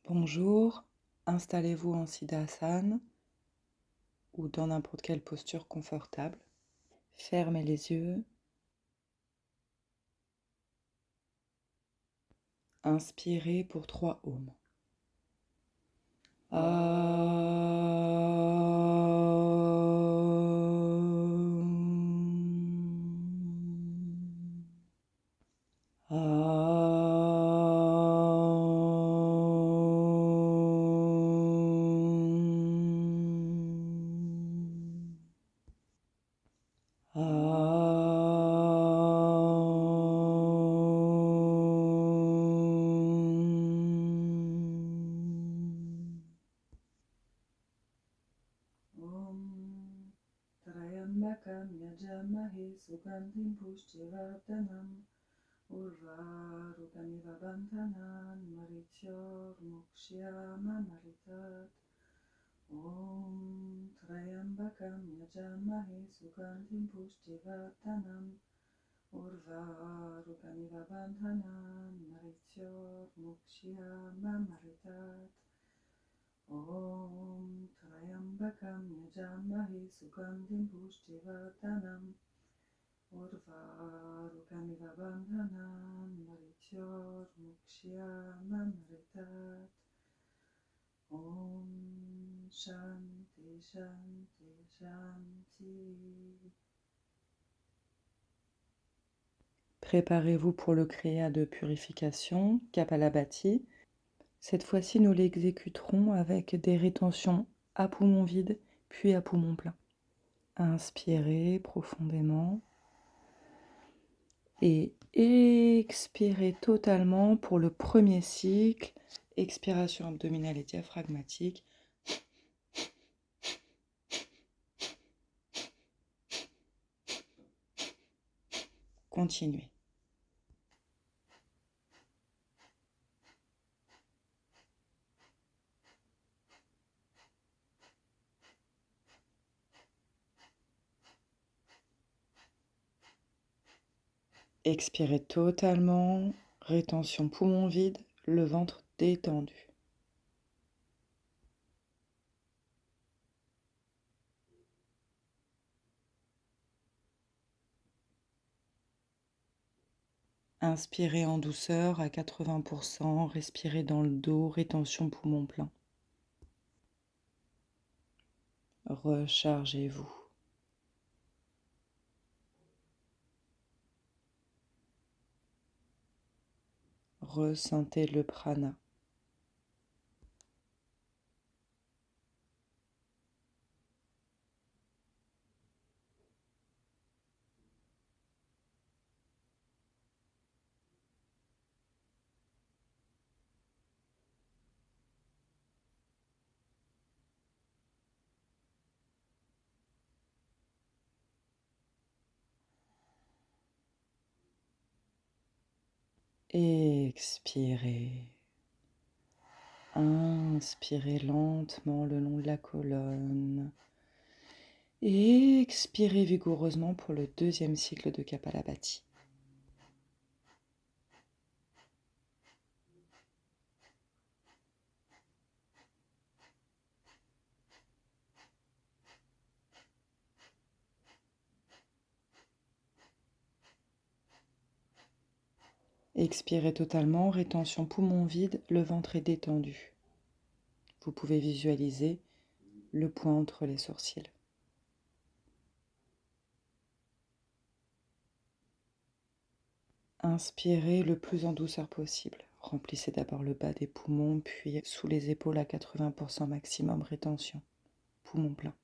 Bonjour, installez-vous en Siddhasana ou dans n'importe quelle posture confortable. Fermez les yeux. Inspirez pour 3 ohms. Trayambakam yajamahe sugandhim pushtivardhanam urvarukamiva bandhanan marityurmukshyamamaritat. Om Trayambakam yajamahe sugandhim pushtivardhanam urvarukamiva bandhanan marityurmukshyamamaritat. Om Trayambakam yajamahe sugandhim pushtivardhanam urvarukamiva bandhanan marityurmukshyamamaritat. Om Shanti Shanti Shanti. Préparez-vous pour le kriya de purification, Kapalabhati. Cette fois-ci, nous l'exécuterons avec des rétentions à poumon vide, puis à poumon plein. Inspirez profondément et expirez totalement pour le premier cycle. Expiration abdominale et diaphragmatique. Continuez. Expirez totalement, rétention poumon vide, le ventre détendu. Inspirez en douceur à 80%, respirez dans le dos, rétention poumon plein. Rechargez-vous. Ressentez le prana. Expirez. Inspirez lentement le long de la colonne. Expirez vigoureusement pour le deuxième cycle de Kapalabhati. Expirez totalement, rétention poumon vide, le ventre est détendu. Vous pouvez visualiser le point entre les sourcils. Inspirez le plus en douceur possible. Remplissez d'abord le bas des poumons, puis sous les épaules à 80% maximum, rétention. Poumon plein.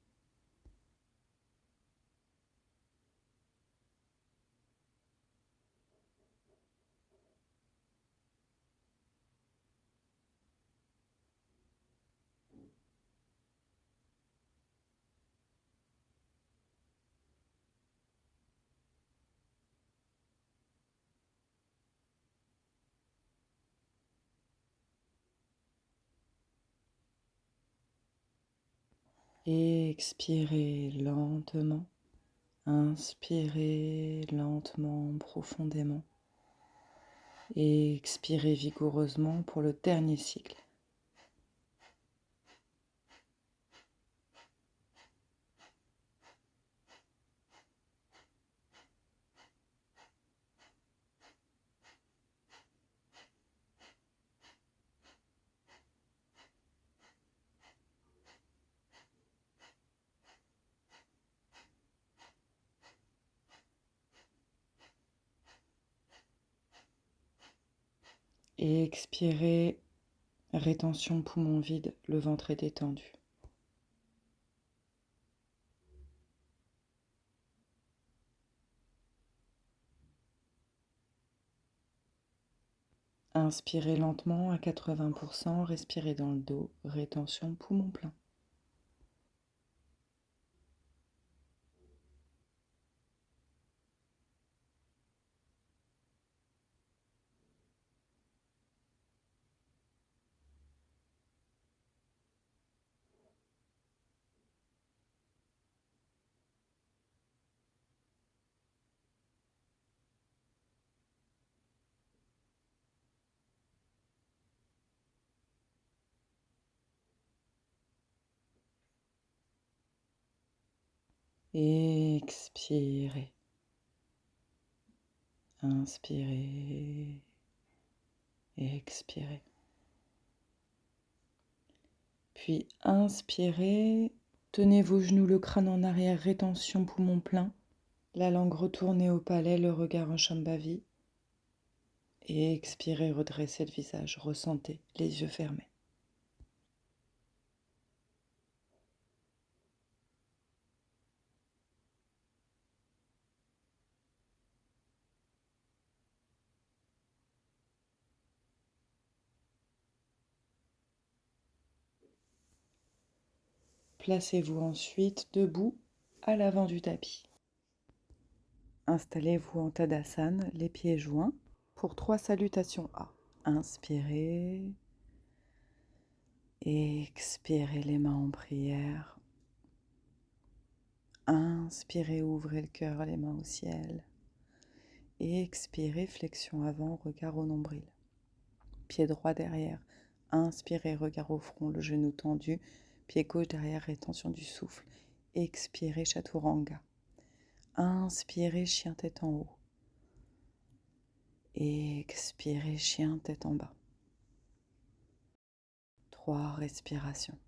Expirez lentement. Inspirez lentement, profondément. Et expirez vigoureusement pour le dernier cycle. Et expirez, rétention poumon vide, le ventre est détendu. Inspirez lentement à 80%, respirez dans le dos, rétention poumon plein. Expirez. Inspirez. Expirez. Puis inspirez. Tenez vos genoux, le crâne en arrière, rétention poumon plein. La langue retournée au palais, le regard en Shambhavi. Et expirez, redressez le visage. Ressentez, les yeux fermés. Placez-vous ensuite debout à l'avant du tapis. Installez-vous en Tadasana, les pieds joints, pour 3 salutations A. Inspirez. Expirez les mains en prière. Inspirez, ouvrez le cœur, les mains au ciel. Expirez, flexion avant, regard au nombril. Pied droit derrière. Inspirez, regard au front, le genou tendu. Pied gauche derrière, rétention du souffle. Expirez, chaturanga. Inspirez, chien tête en haut. Expirez, chien tête en bas. 3 respirations.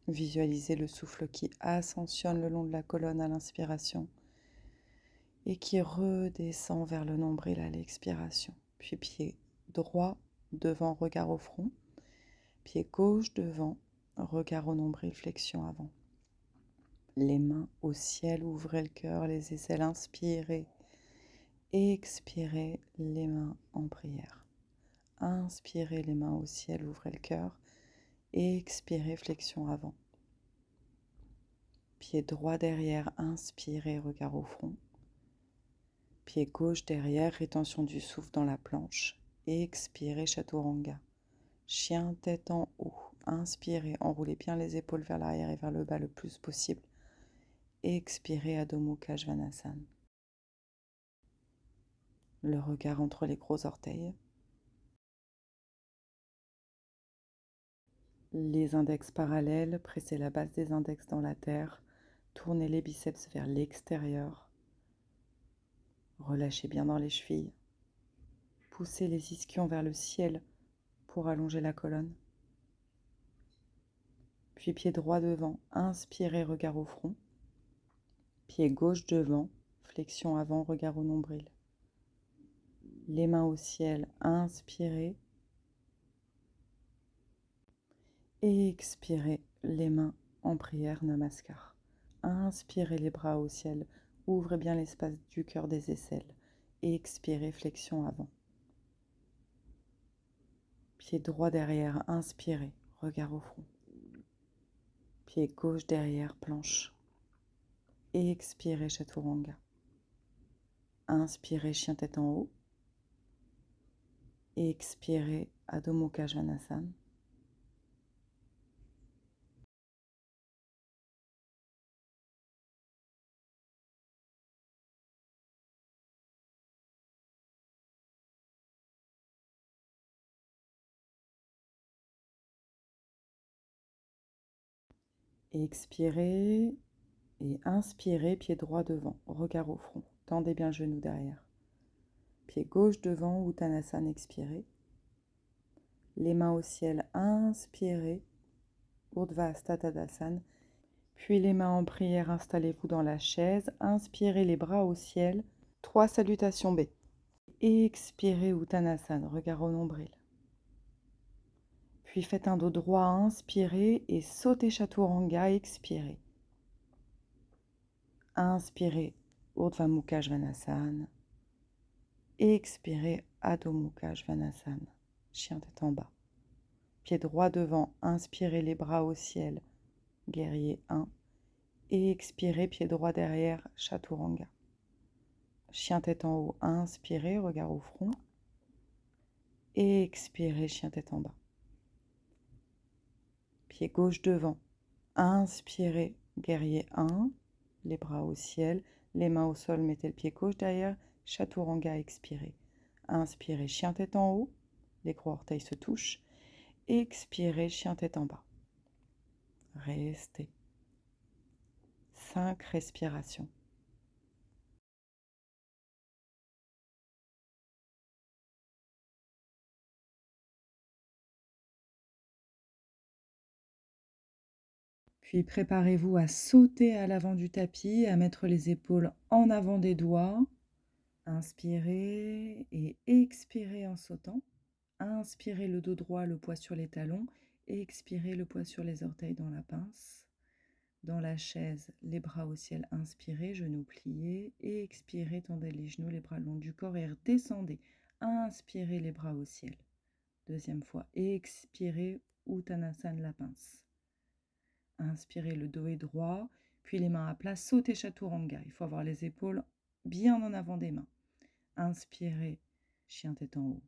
Visualisez le souffle qui ascensionne le long de la colonne à l'inspiration et qui redescend vers le nombril à l'expiration. Puis pied droit devant, regard au front. Pied gauche devant, regard au nombril, flexion avant. Les mains au ciel, ouvrez le cœur, les aisselles, inspirez. Expirez, les mains en prière. Inspirez, les mains au ciel, ouvrez le cœur. Expirez, flexion avant. Pied droit derrière, inspirez, regard au front. Pied gauche derrière, rétention du souffle dans la planche. Expirez, chaturanga. Chien tête en haut. Inspirez, enroulez bien les épaules vers l'arrière et vers le bas le plus possible. Expirez, Adho Mukha Svanasana. Le regard entre les gros orteils. Les index parallèles, pressez la base des index dans la terre. Tournez les biceps vers l'extérieur. Relâchez bien dans les chevilles. Poussez les ischions vers le ciel pour allonger la colonne. Puis pied droit devant, inspirez, regard au front. Pied gauche devant, flexion avant, regard au nombril. Les mains au ciel, inspirez. Et expirez, les mains en prière, namaskar. Inspirez les bras au ciel, ouvrez bien l'espace du cœur des aisselles. Et expirez, flexion avant. Pied droit derrière, inspirez, regard au front. Pied gauche derrière, planche. Et expirez, chaturanga. Inspirez, chien tête en haut. Et expirez, Adho Mukha Svanasana. Expirez et inspirez, pied droit devant, regard au front. Tendez bien le genou derrière. Pied gauche devant, Uttanasana, expirez. Les mains au ciel, inspirez. Urdhva Hasta Tadasana. Puis les mains en prière, installez-vous dans la chaise. Inspirez les bras au ciel. 3 salutations B. Expirez Uttanasana, regard au nombril. Puis faites un dos droit, inspirez et sautez Chaturanga, expirez. Inspirez Urdhva Mukha Svanasana. Expirez Adho Mukha Svanasana, chien tête en bas. Pied droit devant, inspirez les bras au ciel, guerrier 1. Et expirez, pied droit derrière, Chaturanga. Chien tête en haut, inspirez, regard au front. Et expirez, chien tête en bas. Pied gauche devant, inspirez, guerrier 1, les bras au ciel, les mains au sol, mettez le pied gauche derrière, Chaturanga, expirez. Inspirez, chien tête en haut, les gros orteils se touchent. Expirez, chien tête en bas. Restez. 5 respirations. Puis préparez-vous à sauter à l'avant du tapis, à mettre les épaules en avant des doigts. Inspirez et expirez en sautant. Inspirez le dos droit, le poids sur les talons. Expirez le poids sur les orteils dans la pince. Dans la chaise, les bras au ciel, inspirez, genoux pliés. Expirez, tendez les genoux, les bras le long du corps et redescendez. Inspirez les bras au ciel. Deuxième fois, expirez, Uttanasana, la pince. Inspirez, le dos est droit, puis les mains à plat, sautez Chaturanga. Il faut avoir les épaules bien en avant des mains. Inspirez, chien tête en haut.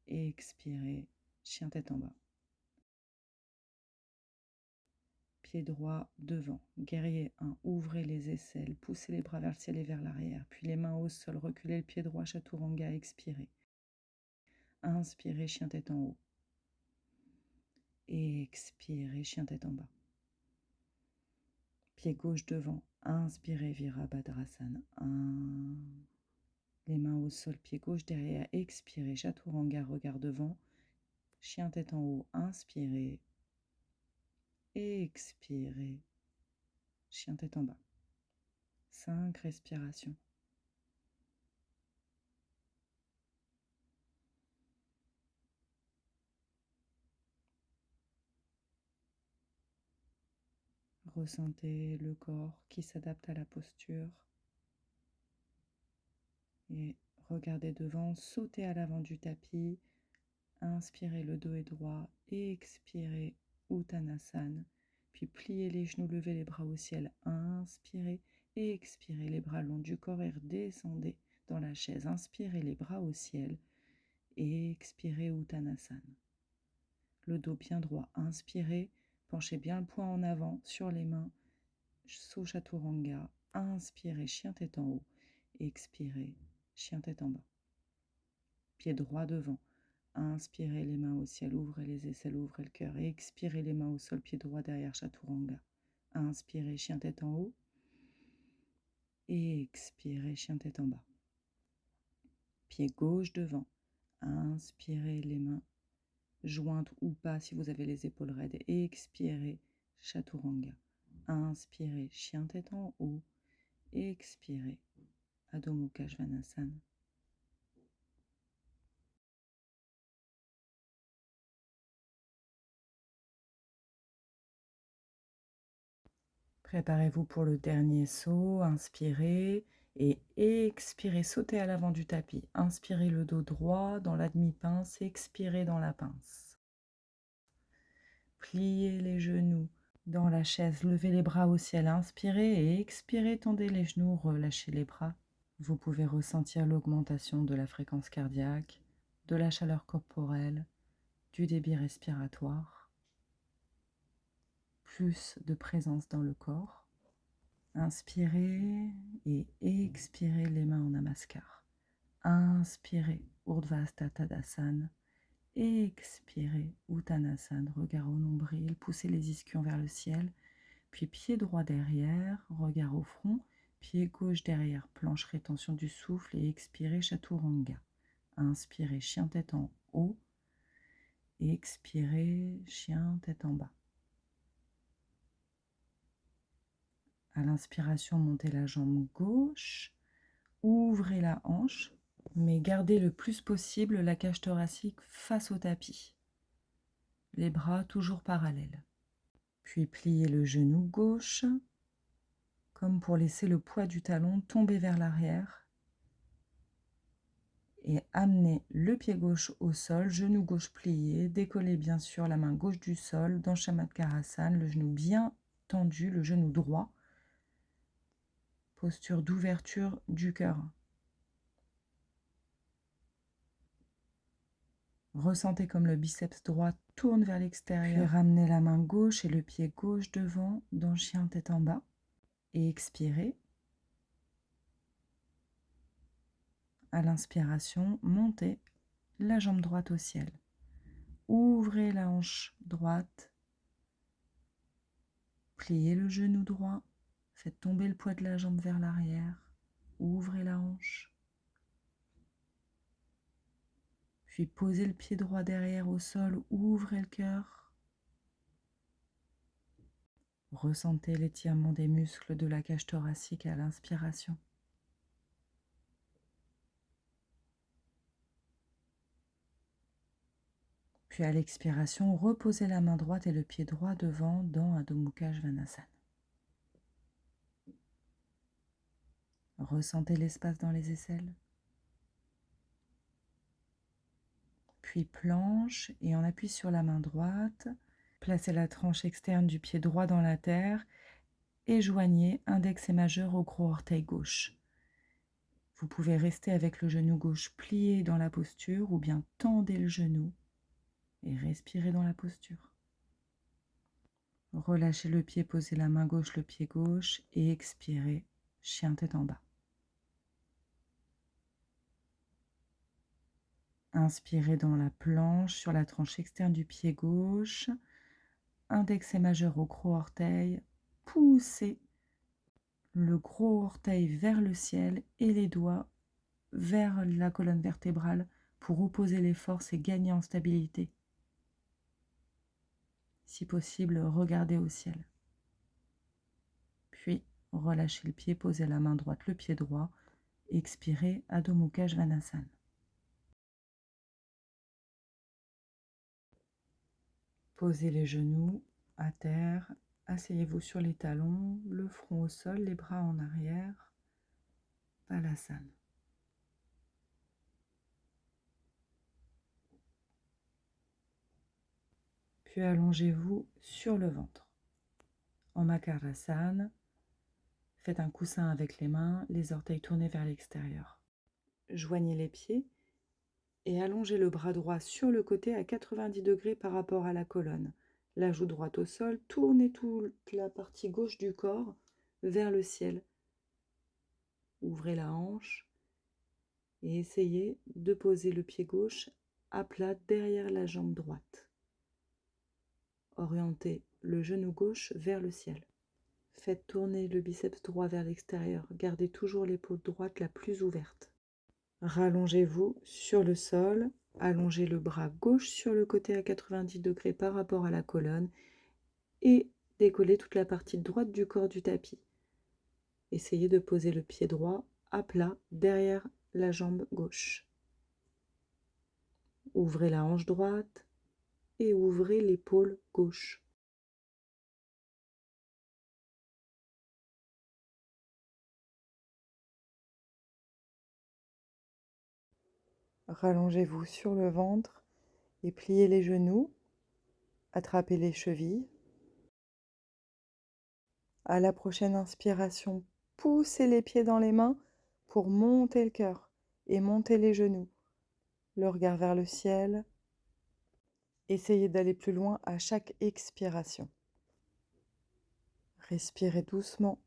Expirez, chien tête en bas. Pied droit devant, guerrier 1, ouvrez les aisselles, poussez les bras vers le ciel et vers l'arrière, puis les mains au sol, reculez le pied droit, Chaturanga, expirez. Inspirez, chien tête en haut. Expirez, chien tête en bas. Pied gauche devant, inspirez, Virabhadrasana. 1. Les mains au sol, pied gauche derrière, expirez, Chaturanga, regard devant. Chien tête en haut, inspirez. Expirez, chien tête en bas. 5 respirations. Ressentez le corps qui s'adapte à la posture. Et regardez devant, sautez à l'avant du tapis. Inspirez, le dos est droit. Expirez, Uttanasana. Puis pliez les genoux, levez les bras au ciel. Inspirez et expirez les bras le long du corps et redescendez dans la chaise. Inspirez les bras au ciel et expirez, Uttanasana. Le dos bien droit. Inspirez, penchez bien le poing en avant sur les mains. Saut Chaturanga. Inspirez, chien tête en haut. Expirez, chien tête en bas. Pied droit devant. Inspirez, les mains au ciel, ouvrez les aisselles, ouvrez le cœur. Et expirez, les mains au sol, pied droit derrière, Chaturanga. Inspirez, chien tête en haut. Et expirez, chien tête en bas. Pied gauche devant. Inspirez, les mains jointes ou pas si vous avez les épaules raides. Et expirez, Chaturanga. Inspirez, chien tête en haut. Expirez, Adho Mukha Svanasana. Préparez-vous pour le dernier saut. Inspirez et expirez. Sautez à l'avant du tapis. Inspirez le dos droit dans la demi-pince. Expirez dans la pince. Pliez les genoux dans la chaise. Levez les bras au ciel. Inspirez et expirez. Tendez les genoux. Relâchez les bras. Vous pouvez ressentir l'augmentation de la fréquence cardiaque, de la chaleur corporelle, du débit respiratoire, plus de présence dans le corps. Inspirez et expirez les mains en namaskar. Inspirez Urdhva Hasta Tadasana. Expirez Uttanasana, regard au nombril, poussez les ischions vers le ciel. Puis pied droit derrière, regard au front. Pied gauche derrière, planche rétention du souffle. Et expirez Chaturanga. Inspirez chien tête en haut. Expirez chien tête en bas. À l'inspiration, montez la jambe gauche, ouvrez la hanche, mais gardez le plus possible la cage thoracique face au tapis. Les bras toujours parallèles. Puis pliez le genou gauche, comme pour laisser le poids du talon tomber vers l'arrière. Et amenez le pied gauche au sol, genou gauche plié, décollez bien sûr la main gauche du sol dans Chamatskarasana, le genou bien tendu, le genou droit. Posture d'ouverture du cœur. Ressentez comme le biceps droit tourne vers l'extérieur. Puis ramenez la main gauche et le pied gauche devant dans chien tête en bas. Et expirez. À l'inspiration, montez la jambe droite au ciel. Ouvrez la hanche droite. Pliez le genou droit. Faites tomber le poids de la jambe vers l'arrière. Ouvrez la hanche. Puis posez le pied droit derrière au sol. Ouvrez le cœur. Ressentez l'étirement des muscles de la cage thoracique à l'inspiration. Puis à l'expiration, reposez la main droite et le pied droit devant dans Adho Mukha Svanasana. Ressentez l'espace dans les aisselles. Puis planche et on appuie sur la main droite. Placez la tranche externe du pied droit dans la terre et joignez index et majeur au gros orteil gauche. Vous pouvez rester avec le genou gauche plié dans la posture ou bien tendez le genou et respirez dans la posture. Relâchez le pied, posez la main gauche, le pied gauche et expirez, chien tête en bas. Inspirez dans la planche sur la tranche externe du pied gauche, index et majeur au gros orteil, poussez le gros orteil vers le ciel et les doigts vers la colonne vertébrale pour opposer les forces et gagner en stabilité. Si possible, regardez au ciel. Puis, relâchez le pied, posez la main droite, le pied droit, expirez Adho Mukha Svanasana. Posez les genoux à terre, asseyez-vous sur les talons, le front au sol, les bras en arrière, Balasana. Puis allongez-vous sur le ventre. En Makarasana, faites un coussin avec les mains, les orteils tournés vers l'extérieur. Joignez les pieds et allongez le bras droit sur le côté à 90 degrés par rapport à la colonne. La joue droite au sol, tournez toute la partie gauche du corps vers le ciel. Ouvrez la hanche et essayez de poser le pied gauche à plat derrière la jambe droite. Orientez le genou gauche vers le ciel. Faites tourner le biceps droit vers l'extérieur. Gardez toujours l'épaule droite la plus ouverte. Rallongez-vous sur le sol. Allongez le bras gauche sur le côté à 90 degrés par rapport à la colonne et décollez toute la partie droite du corps du tapis. Essayez de poser le pied droit à plat derrière la jambe gauche. Ouvrez la hanche droite et ouvrez l'épaule gauche. Rallongez-vous sur le ventre et pliez les genoux, attrapez les chevilles. À la prochaine inspiration, poussez les pieds dans les mains pour monter le cœur et monter les genoux. Le regard vers le ciel. Essayez d'aller plus loin à chaque expiration. Respirez doucement.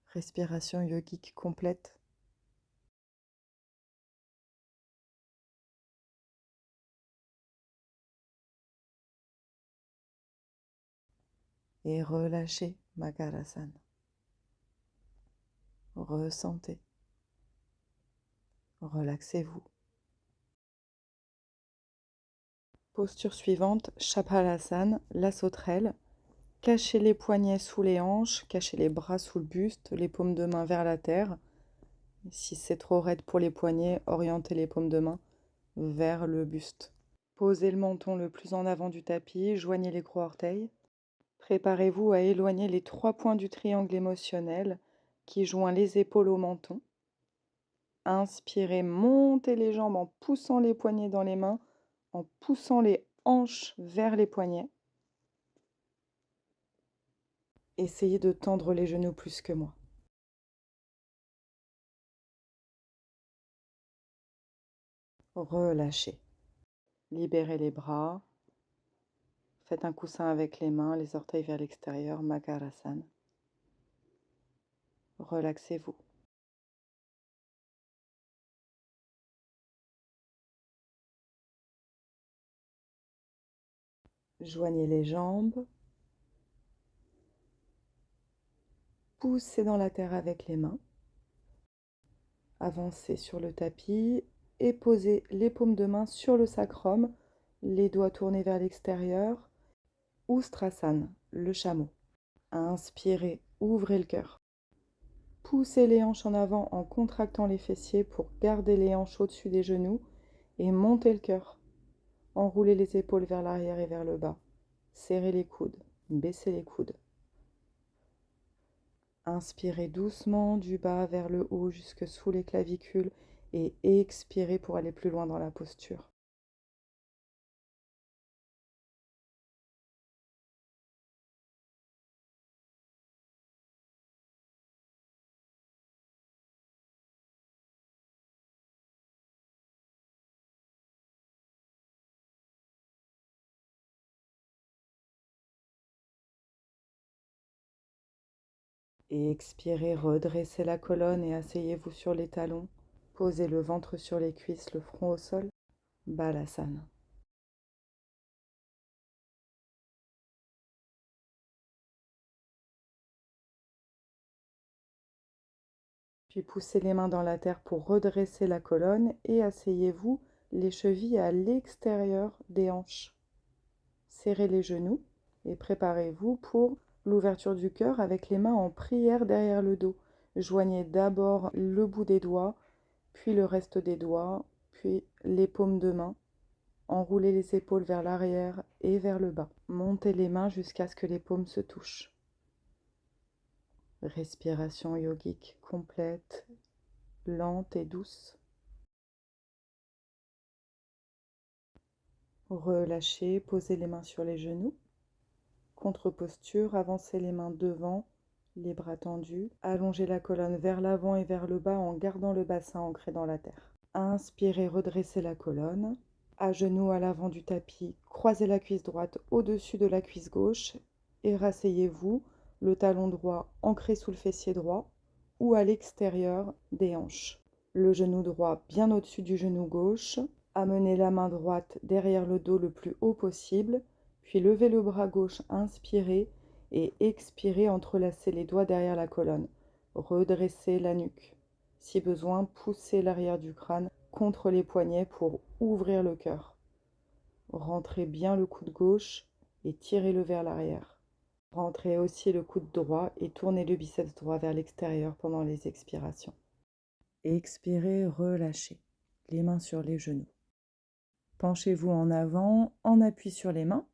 Respiration yogique complète. Et relâchez Makarasana. Ressentez. Relaxez-vous. Posture suivante, Chapalasana, la sauterelle. Cachez les poignets sous les hanches, cachez les bras sous le buste, les paumes de main vers la terre. Si c'est trop raide pour les poignets, orientez les paumes de main vers le buste. Posez le menton le plus en avant du tapis, joignez les gros orteils. Préparez-vous à éloigner les 3 points du triangle émotionnel qui joint les épaules au menton. Inspirez, montez les jambes en poussant les poignets dans les mains, en poussant les hanches vers les poignets. Essayez de tendre les genoux plus que moi. Relâchez. Libérez les bras. Faites un coussin avec les mains, les orteils vers l'extérieur, Makarasana. Relaxez-vous. Joignez les jambes. Poussez dans la terre avec les mains. Avancez sur le tapis et posez les paumes de main sur le sacrum, les doigts tournés vers l'extérieur. Ustrasana, le chameau. Inspirez, ouvrez le cœur. Poussez les hanches en avant en contractant les fessiers pour garder les hanches au-dessus des genoux et montez le cœur. Enroulez les épaules vers l'arrière et vers le bas. Serrez les coudes, baissez les coudes. Inspirez doucement du bas vers le haut jusque sous les clavicules et expirez pour aller plus loin dans la posture. Et expirez, redressez la colonne et asseyez-vous sur les talons. Posez le ventre sur les cuisses, le front au sol. Balasana. Puis poussez les mains dans la terre pour redresser la colonne et asseyez-vous les chevilles à l'extérieur des hanches. Serrez les genoux et préparez-vous pour l'ouverture du cœur avec les mains en prière derrière le dos. Joignez d'abord le bout des doigts, puis le reste des doigts, puis les paumes de main. Enroulez les épaules vers l'arrière et vers le bas. Montez les mains jusqu'à ce que les paumes se touchent. Respiration yogique complète, lente et douce. Relâchez, posez les mains sur les genoux. Contre-posture, avancez les mains devant, les bras tendus. Allongez la colonne vers l'avant et vers le bas en gardant le bassin ancré dans la terre. Inspirez, redressez la colonne. À genoux à l'avant du tapis, croisez la cuisse droite au-dessus de la cuisse gauche et rasseyez-vous, le talon droit ancré sous le fessier droit ou à l'extérieur des hanches. Le genou droit bien au-dessus du genou gauche. Amenez la main droite derrière le dos le plus haut possible, puis levez le bras gauche, inspirez et expirez, entrelacez les doigts derrière la colonne. Redressez la nuque. Si besoin, poussez l'arrière du crâne contre les poignets pour ouvrir le cœur. Rentrez bien le coude gauche et tirez-le vers l'arrière. Rentrez aussi le coude droit et tournez le biceps droit vers l'extérieur pendant les expirations. Expirez, relâchez. Les mains sur les genoux. Penchez-vous en avant, en appui sur les mains.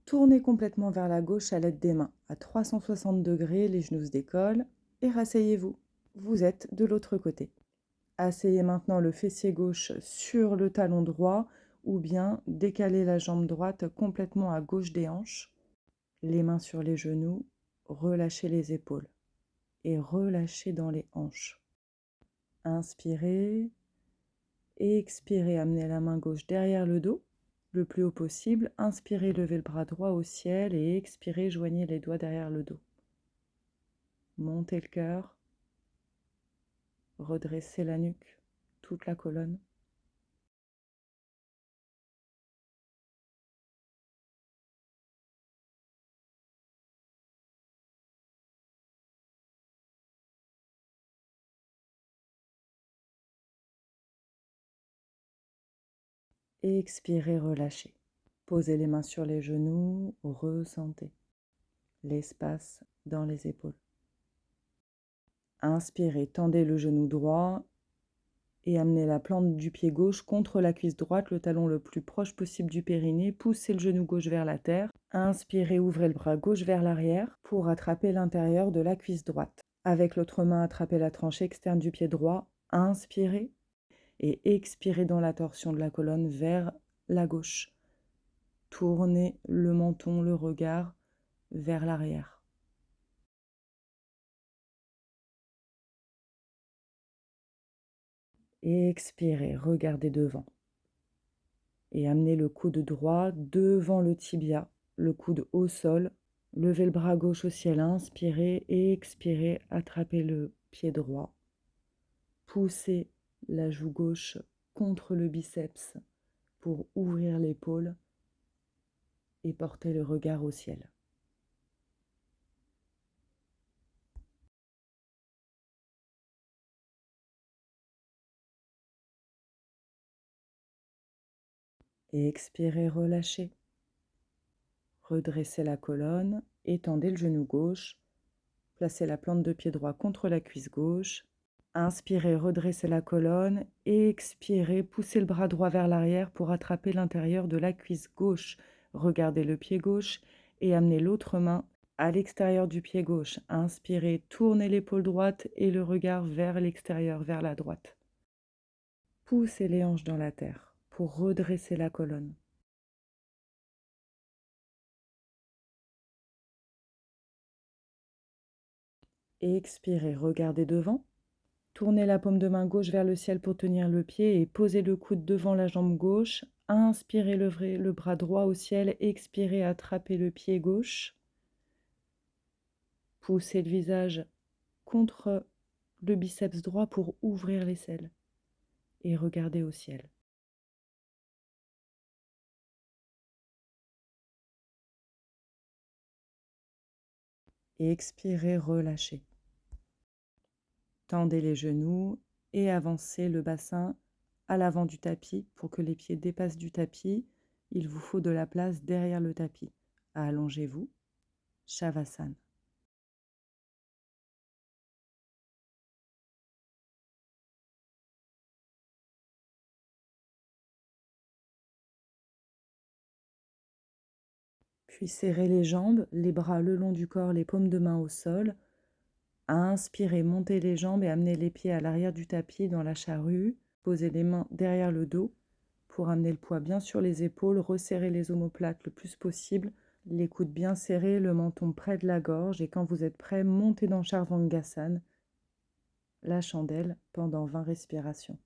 Tournez complètement vers la gauche à l'aide des mains. À 360 degrés, les genoux se décollent et rasseyez-vous. Vous êtes de l'autre côté. Asseyez maintenant le fessier gauche sur le talon droit ou bien décalez la jambe droite complètement à gauche des hanches. Les mains sur les genoux, relâchez les épaules et relâchez dans les hanches. Inspirez. Expirez, amenez la main gauche derrière le dos, le plus haut possible. Inspirez, levez le bras droit au ciel et expirez, joignez les doigts derrière le dos. Montez le cœur, redressez la nuque, toute la colonne. Expirez, relâchez. Posez les mains sur les genoux, ressentez. l'espace dans les épaules. Inspirez, tendez le genou droit et amenez la plante du pied gauche contre la cuisse droite, le talon le plus proche possible du périnée. Poussez le genou gauche vers la terre. Inspirez, ouvrez le bras gauche vers l'arrière pour attraper l'intérieur de la cuisse droite. Avec l'autre main, attrapez la tranche externe du pied droit. Inspirez et expirez dans la torsion de la colonne vers la gauche. Tournez le menton, le regard vers l'arrière. Expirez, regardez devant. Et amenez le coude droit devant le tibia, le coude au sol. Levez le bras gauche au ciel, inspirez et expirez, attrapez le pied droit. Poussez la joue gauche contre le biceps pour ouvrir l'épaule et porter le regard au ciel. Et expirez, relâchez. Redressez la colonne, étendez le genou gauche, placez la plante de pied droit contre la cuisse gauche. Inspirez, redressez la colonne. Expirez, poussez le bras droit vers l'arrière pour attraper l'intérieur de la cuisse gauche. Regardez le pied gauche et amenez l'autre main à l'extérieur du pied gauche. Inspirez, tournez l'épaule droite et le regard vers l'extérieur, vers la droite. Poussez les hanches dans la terre pour redresser la colonne. Expirez, regardez devant. Tournez la paume de main gauche vers le ciel pour tenir le pied et posez le coude devant la jambe gauche. Inspirez, levez le bras droit au ciel. Expirez, attrapez le pied gauche. Poussez le visage contre le biceps droit pour ouvrir l'aisselle et regardez au ciel. Expirez, relâchez. Tendez les genoux et avancez le bassin à l'avant du tapis pour que les pieds dépassent du tapis. Il vous faut de la place derrière le tapis. Allongez-vous. Shavasana. Puis serrez les jambes, les bras le long du corps, les paumes de main au sol. Inspirez, montez les jambes et amenez les pieds à l'arrière du tapis dans la charrue. Posez les mains derrière le dos pour amener le poids bien sur les épaules. Resserrez les omoplates le plus possible. Les coudes bien serrés, le menton près de la gorge. Et quand vous êtes prêt, montez dans Charvangasana, la chandelle, pendant 20 respirations.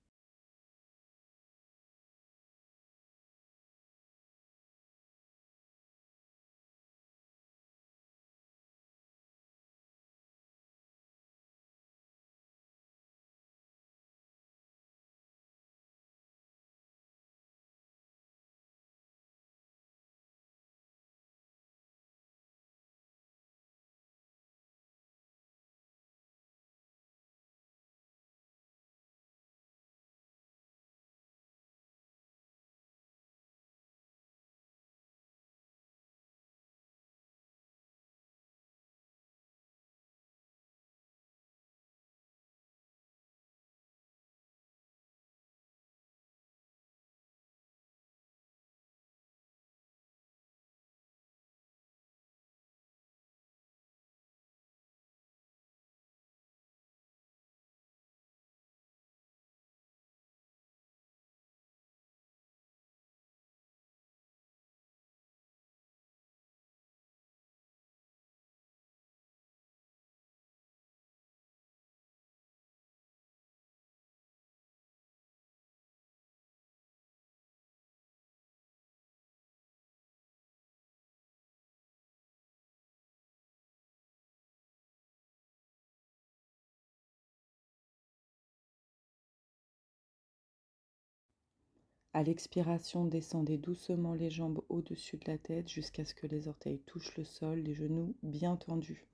À l'expiration, descendez doucement les jambes au-dessus de la tête jusqu'à ce que les orteils touchent le sol, les genoux bien tendus.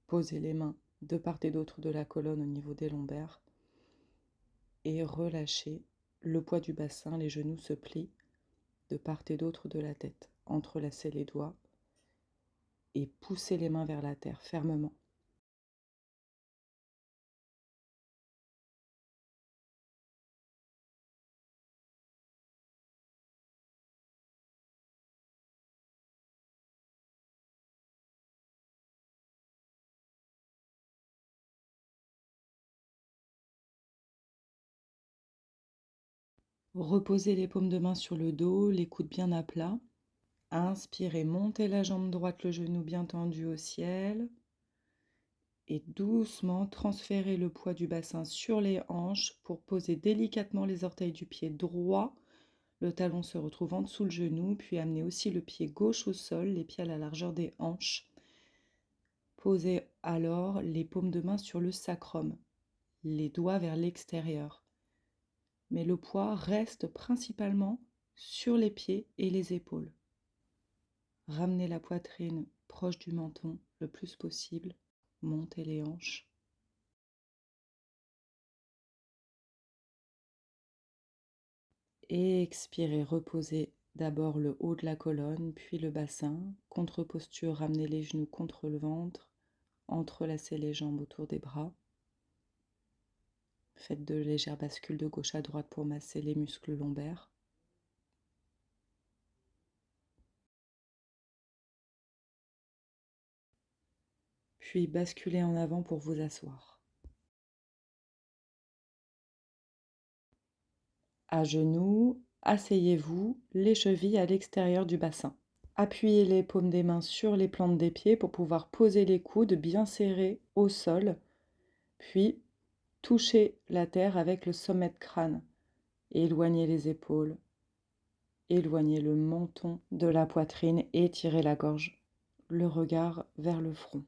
Posez les mains de part et d'autre de la colonne au niveau des lombaires et relâchez le poids du bassin, les genoux se plient de part et d'autre de la tête. Entrelacez les doigts et poussez les mains vers la terre fermement. Reposez les paumes de main sur le dos, les coudes bien à plat. Inspirez, montez la jambe droite, le genou bien tendu au ciel. Et doucement, transférez le poids du bassin sur les hanches pour poser délicatement les orteils du pied droit. Le talon se retrouve en dessous le genou, puis amenez aussi le pied gauche au sol, les pieds à la largeur des hanches. Posez alors les paumes de main sur le sacrum, les doigts vers l'extérieur. Mais le poids reste principalement sur les pieds et les épaules. Ramenez la poitrine proche du menton le plus possible. Montez les hanches. Et expirez, reposez d'abord le haut de la colonne, puis le bassin. Contre-posture, ramenez les genoux contre le ventre. Entrelacez les jambes autour des bras. Faites de légères bascules de gauche à droite pour masser les muscles lombaires. Puis basculez en avant pour vous asseoir. À genoux, asseyez-vous, les chevilles à l'extérieur du bassin. Appuyez les paumes des mains sur les plantes des pieds pour pouvoir poser les coudes bien serrés au sol, puis touchez la terre avec le sommet de crâne. Éloignez les épaules, éloignez le menton de la poitrine, étirez la gorge, le regard vers le front.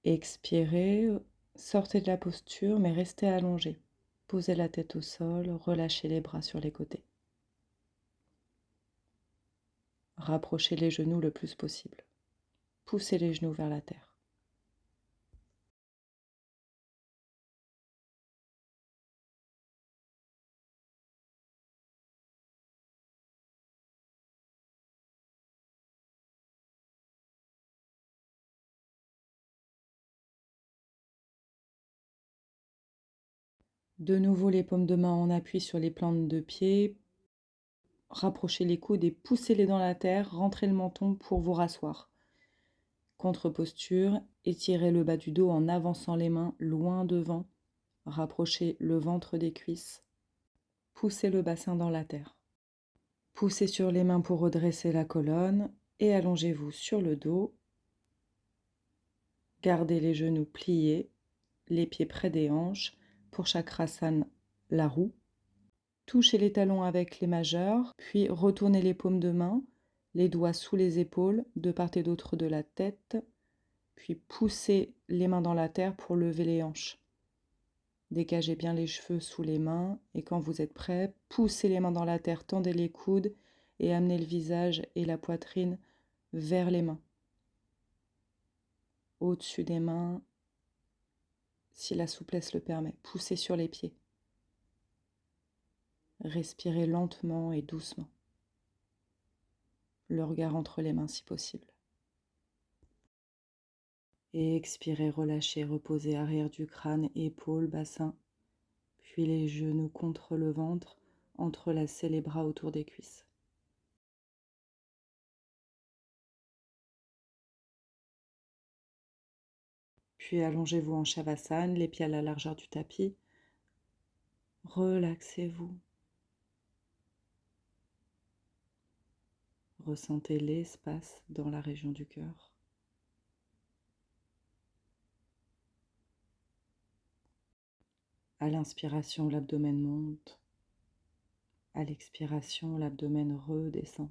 Expirez, sortez de la posture, mais restez allongé. Posez la tête au sol, relâchez les bras sur les côtés. Rapprochez les genoux le plus possible. Poussez les genoux vers la terre. De nouveau les paumes de main en appui sur les plantes de pied. Rapprochez les coudes et poussez-les dans la terre. Rentrez le menton pour vous rasseoir. Contre-posture, étirez le bas du dos en avançant les mains loin devant. Rapprochez le ventre des cuisses. Poussez le bassin dans la terre. Poussez sur les mains pour redresser la colonne et allongez-vous sur le dos. Gardez les genoux pliés, les pieds près des hanches. Pour Chakrasana, la roue. Touchez les talons avec les majeurs, puis retournez les paumes de main, les doigts sous les épaules, de part et d'autre de la tête, puis poussez les mains dans la terre pour lever les hanches. Dégagez bien les cheveux sous les mains et quand vous êtes prêt, poussez les mains dans la terre, tendez les coudes et amenez le visage et la poitrine vers les mains. Au-dessus des mains, si la souplesse le permet, poussez sur les pieds. Respirez lentement et doucement. Le regard entre les mains si possible. Et expirez, relâchez, reposez arrière du crâne, épaules, bassin, puis les genoux contre le ventre, entrelacez les bras autour des cuisses. Puis allongez-vous en Shavasana, les pieds à la largeur du tapis. Relaxez-vous. Ressentez l'espace dans la région du cœur. À l'inspiration, l'abdomen monte. À l'expiration, l'abdomen redescend.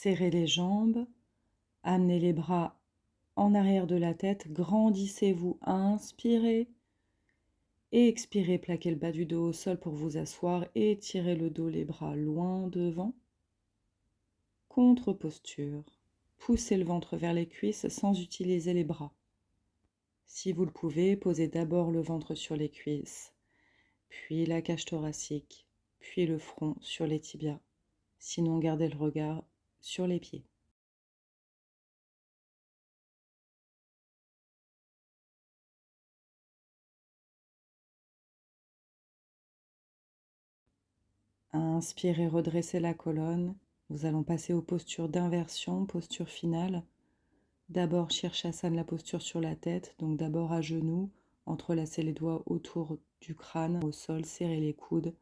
Serrez les jambes, amenez les bras en arrière de la tête, grandissez-vous, inspirez. Et expirez, plaquez le bas du dos au sol pour vous asseoir et tirez le dos, les bras loin devant. Contre-posture. Poussez le ventre vers les cuisses sans utiliser les bras. Si vous le pouvez, posez d'abord le ventre sur les cuisses, puis la cage thoracique, puis le front sur les tibias. Sinon, gardez le regard sur les pieds. Inspirez, redressez la colonne. Nous allons passer aux postures d'inversion, posture finale. D'abord, Shirshasana, la posture sur la tête. Donc d'abord à genoux, entrelacez les doigts autour du crâne, au sol, serrez les coudes.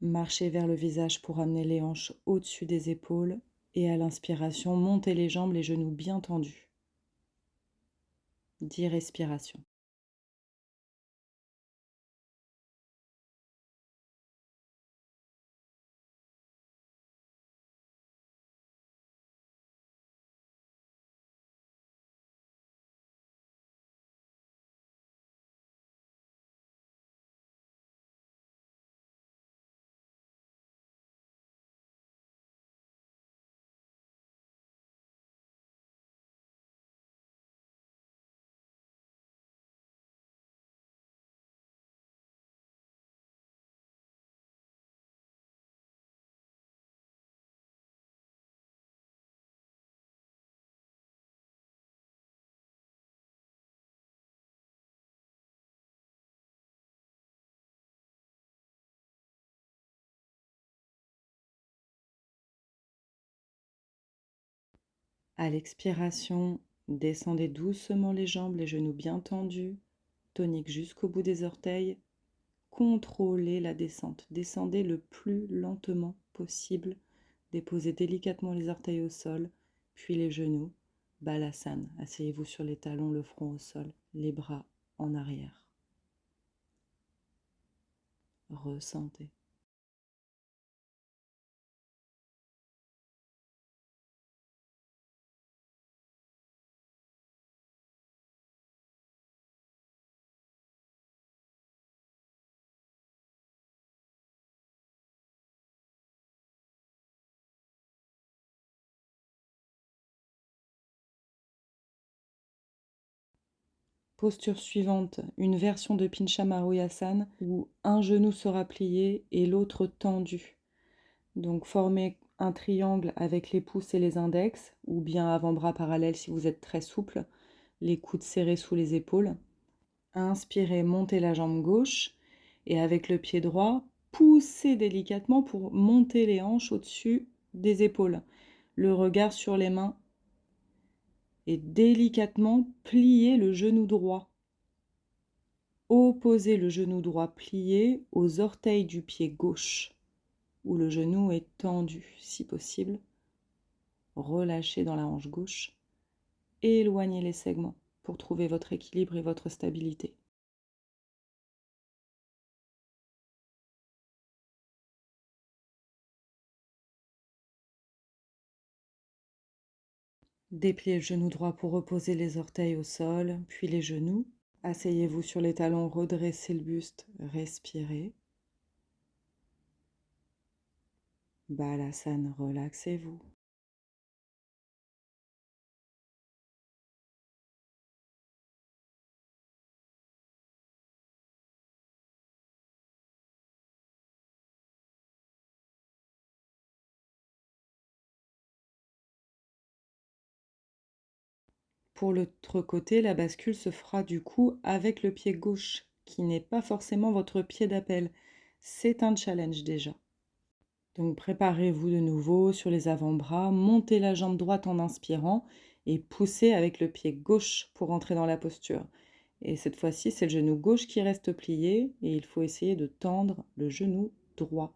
Marchez vers le visage pour amener les hanches au-dessus des épaules. Et à l'inspiration, montez les jambes, les genoux bien tendus. 10 respirations. À l'expiration, descendez doucement les jambes, les genoux bien tendus, tonique jusqu'au bout des orteils. Contrôlez la descente. Descendez le plus lentement possible. Déposez délicatement les orteils au sol, puis les genoux. Balasana. Asseyez-vous sur les talons, le front au sol, les bras en arrière. Ressentez. Posture suivante, une version de Pincha Mayurasana où un genou sera plié et l'autre tendu. Donc formez un triangle avec les pouces et les index, ou bien avant-bras parallèles si vous êtes très souple, les coudes serrés sous les épaules. Inspirez, montez la jambe gauche et avec le pied droit, poussez délicatement pour monter les hanches au-dessus des épaules. Le regard sur les mains et délicatement pliez le genou droit. Opposez le genou droit plié aux orteils du pied gauche où le genou est tendu si possible. Relâchez dans la hanche gauche. Éloignez les segments pour trouver votre équilibre et votre stabilité. Dépliez le genou droit pour reposer les orteils au sol, puis les genoux. Asseyez-vous sur les talons, redressez le buste, respirez. Balasana, relaxez-vous. Pour l'autre côté, la bascule se fera du coup avec le pied gauche, qui n'est pas forcément votre pied d'appel. C'est un challenge déjà. Donc préparez-vous de nouveau sur les avant-bras, montez la jambe droite en inspirant et poussez avec le pied gauche pour entrer dans la posture. Et cette fois-ci, c'est le genou gauche qui reste plié et il faut essayer de tendre le genou droit.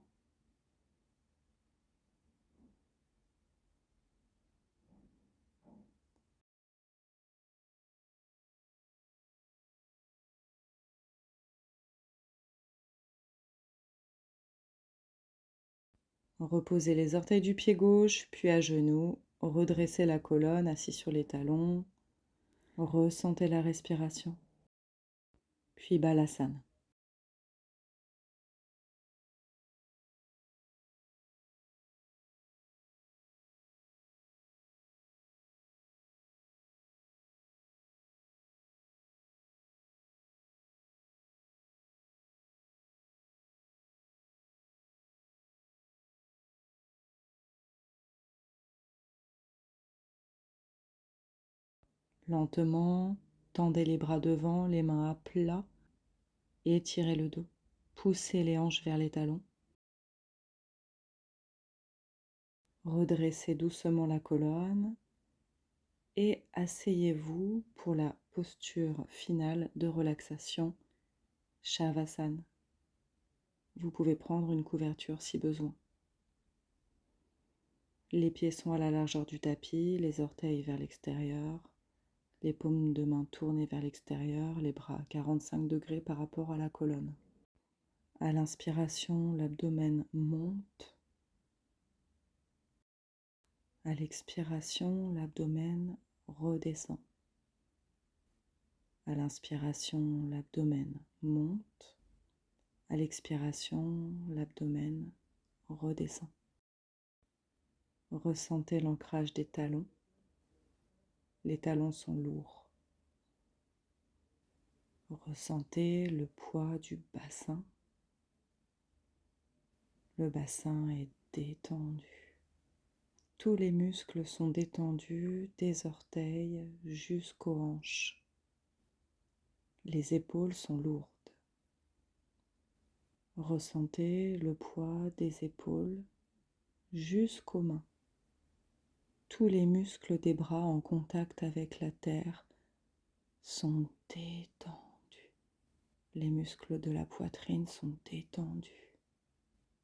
Reposez les orteils du pied gauche, puis à genoux, Redressez la colonne, assis sur les talons. Ressentez la respiration. Puis Balasana. Lentement, tendez les bras devant, les mains à plat. Étirez le dos. Poussez les hanches vers les talons. Redressez doucement la colonne et asseyez-vous pour la posture finale de relaxation, Shavasana. Vous pouvez prendre une couverture si besoin. Les pieds sont à la largeur du tapis, les orteils vers l'extérieur, les paumes de main tournées vers l'extérieur, les bras à 45 degrés par rapport à la colonne. À l'inspiration, l'abdomen monte. À l'expiration, l'abdomen redescend. À l'inspiration, l'abdomen monte. À l'expiration, l'abdomen redescend. Ressentez l'ancrage des talons. Les talons sont lourds. Ressentez le poids du bassin. Le bassin est détendu. Tous les muscles sont détendus des orteils jusqu'aux hanches. Les épaules sont lourdes. Ressentez le poids des épaules jusqu'aux mains. Tous les muscles des bras en contact avec la terre sont détendus. Les muscles de la poitrine sont détendus.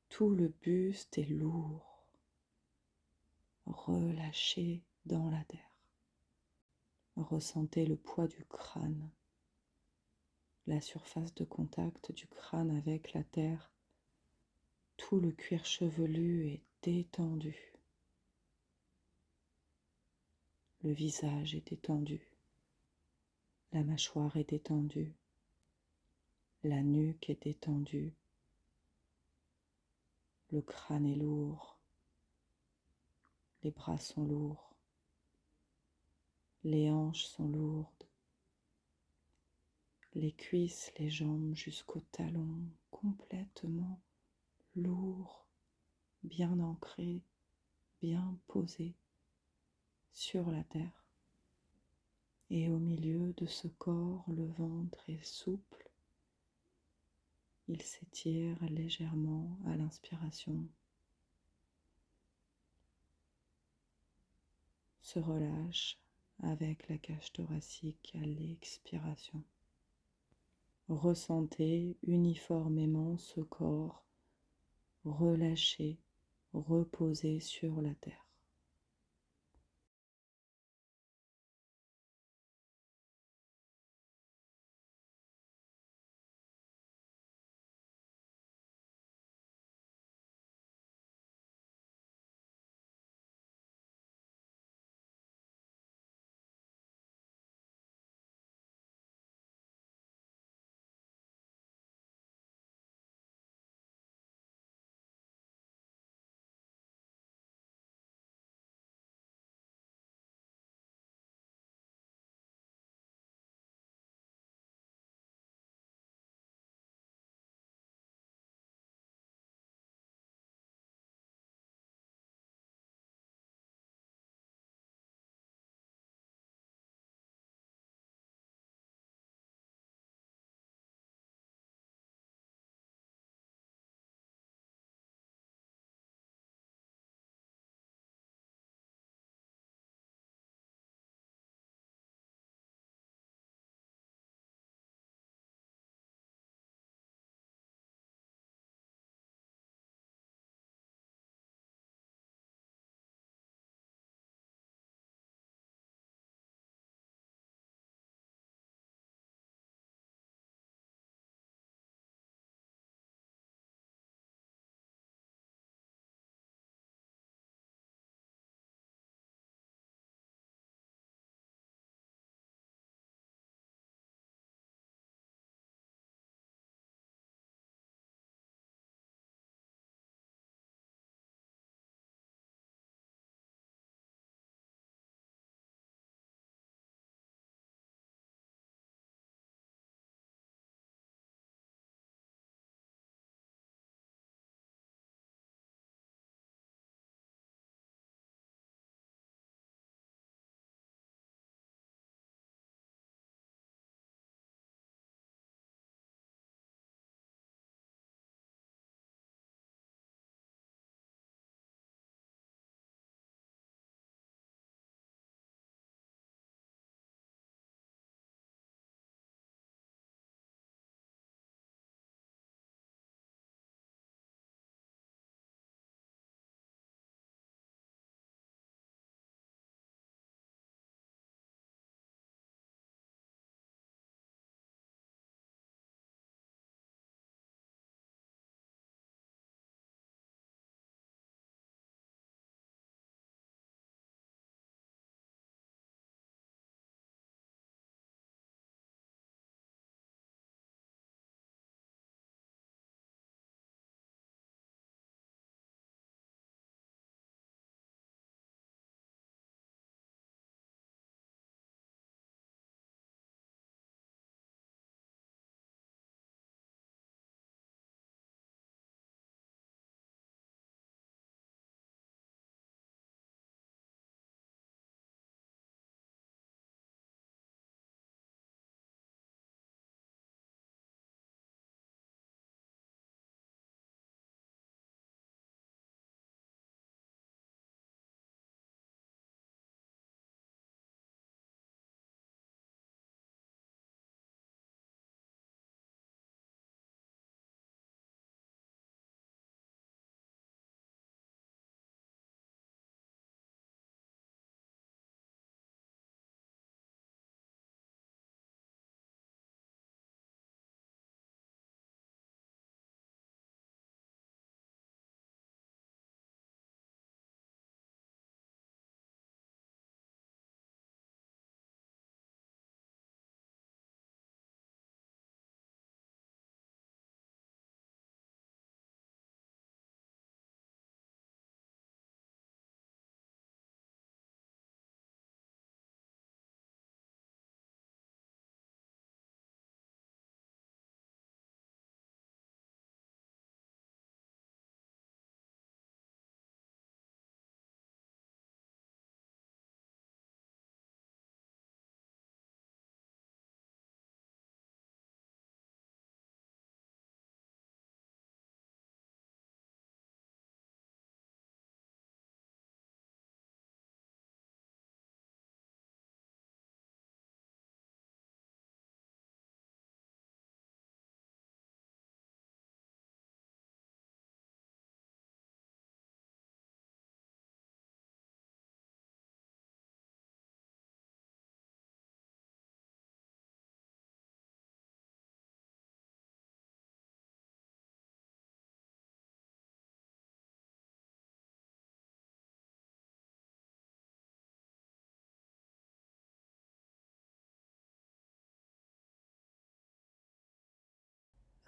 Tout le buste est lourd, relâché dans la terre. Ressentez le poids du crâne, la surface de contact du crâne avec la terre. Tout le cuir chevelu est détendu. Le visage est détendu. La mâchoire est détendue. La nuque est détendue. Le crâne est lourd. Les bras sont lourds. Les hanches sont lourdes. Les cuisses, les jambes jusqu'aux talons, complètement lourds, bien ancrés, bien posés sur la terre. Et au milieu de ce corps, le ventre est souple. Il s'étire légèrement à l'inspiration, se relâche avec la cage thoracique à l'expiration. Ressentez uniformément ce corps relâché, reposé sur la terre.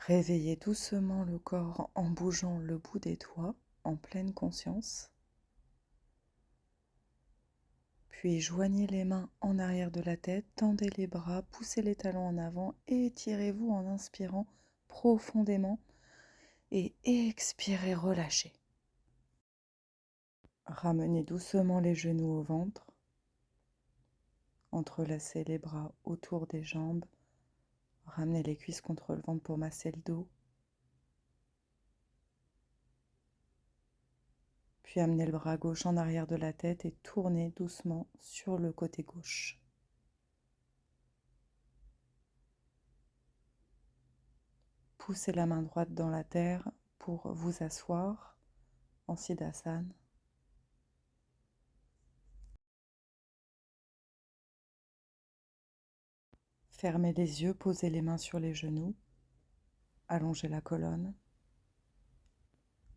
Réveillez doucement le corps en bougeant le bout des doigts en pleine conscience. Puis joignez les mains en arrière de la tête, tendez les bras, poussez les talons en avant et étirez-vous en inspirant profondément et expirez, relâchez. Ramenez doucement les genoux au ventre, entrelacez les bras autour des jambes, ramenez les cuisses contre le ventre pour masser le dos. Puis amenez le bras gauche en arrière de la tête et tournez doucement sur le côté gauche. Poussez la main droite dans la terre pour vous asseoir en Siddhasana. Fermez les yeux, posez les mains sur les genoux, allongez la colonne.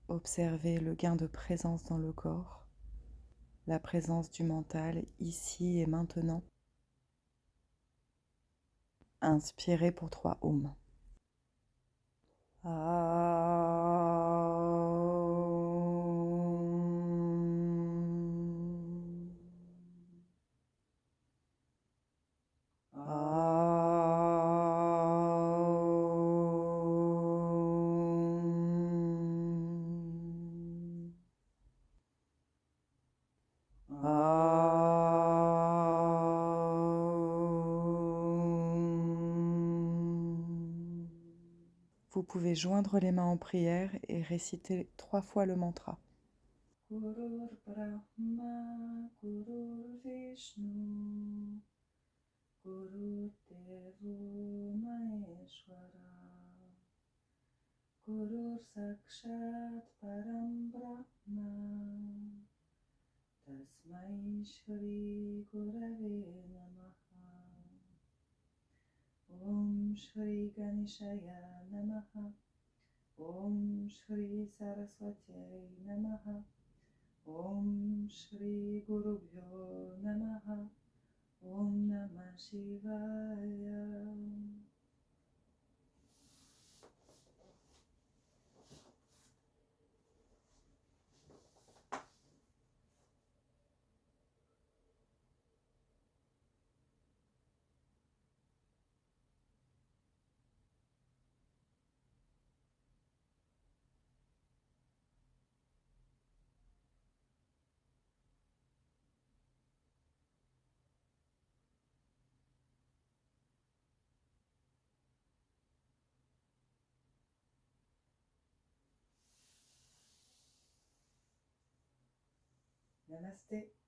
Observez le gain de présence dans le corps, la présence du mental ici et maintenant. Inspirez pour 3 Om. Vous pouvez joindre les mains en prière et réciter 3 fois le mantra. Gurur Brahma, Gurur Vishnu, Gurur Devo Maheshwara, Gurur Sakshat Param Brahma, Tasmai Shri Gurave Namaha. Om Shri Ganeshaya Namaha. Om Shri Saraswati Namaha. Om Shri Gurubhyo Namaha. Om Namah Shivaya. Namasté.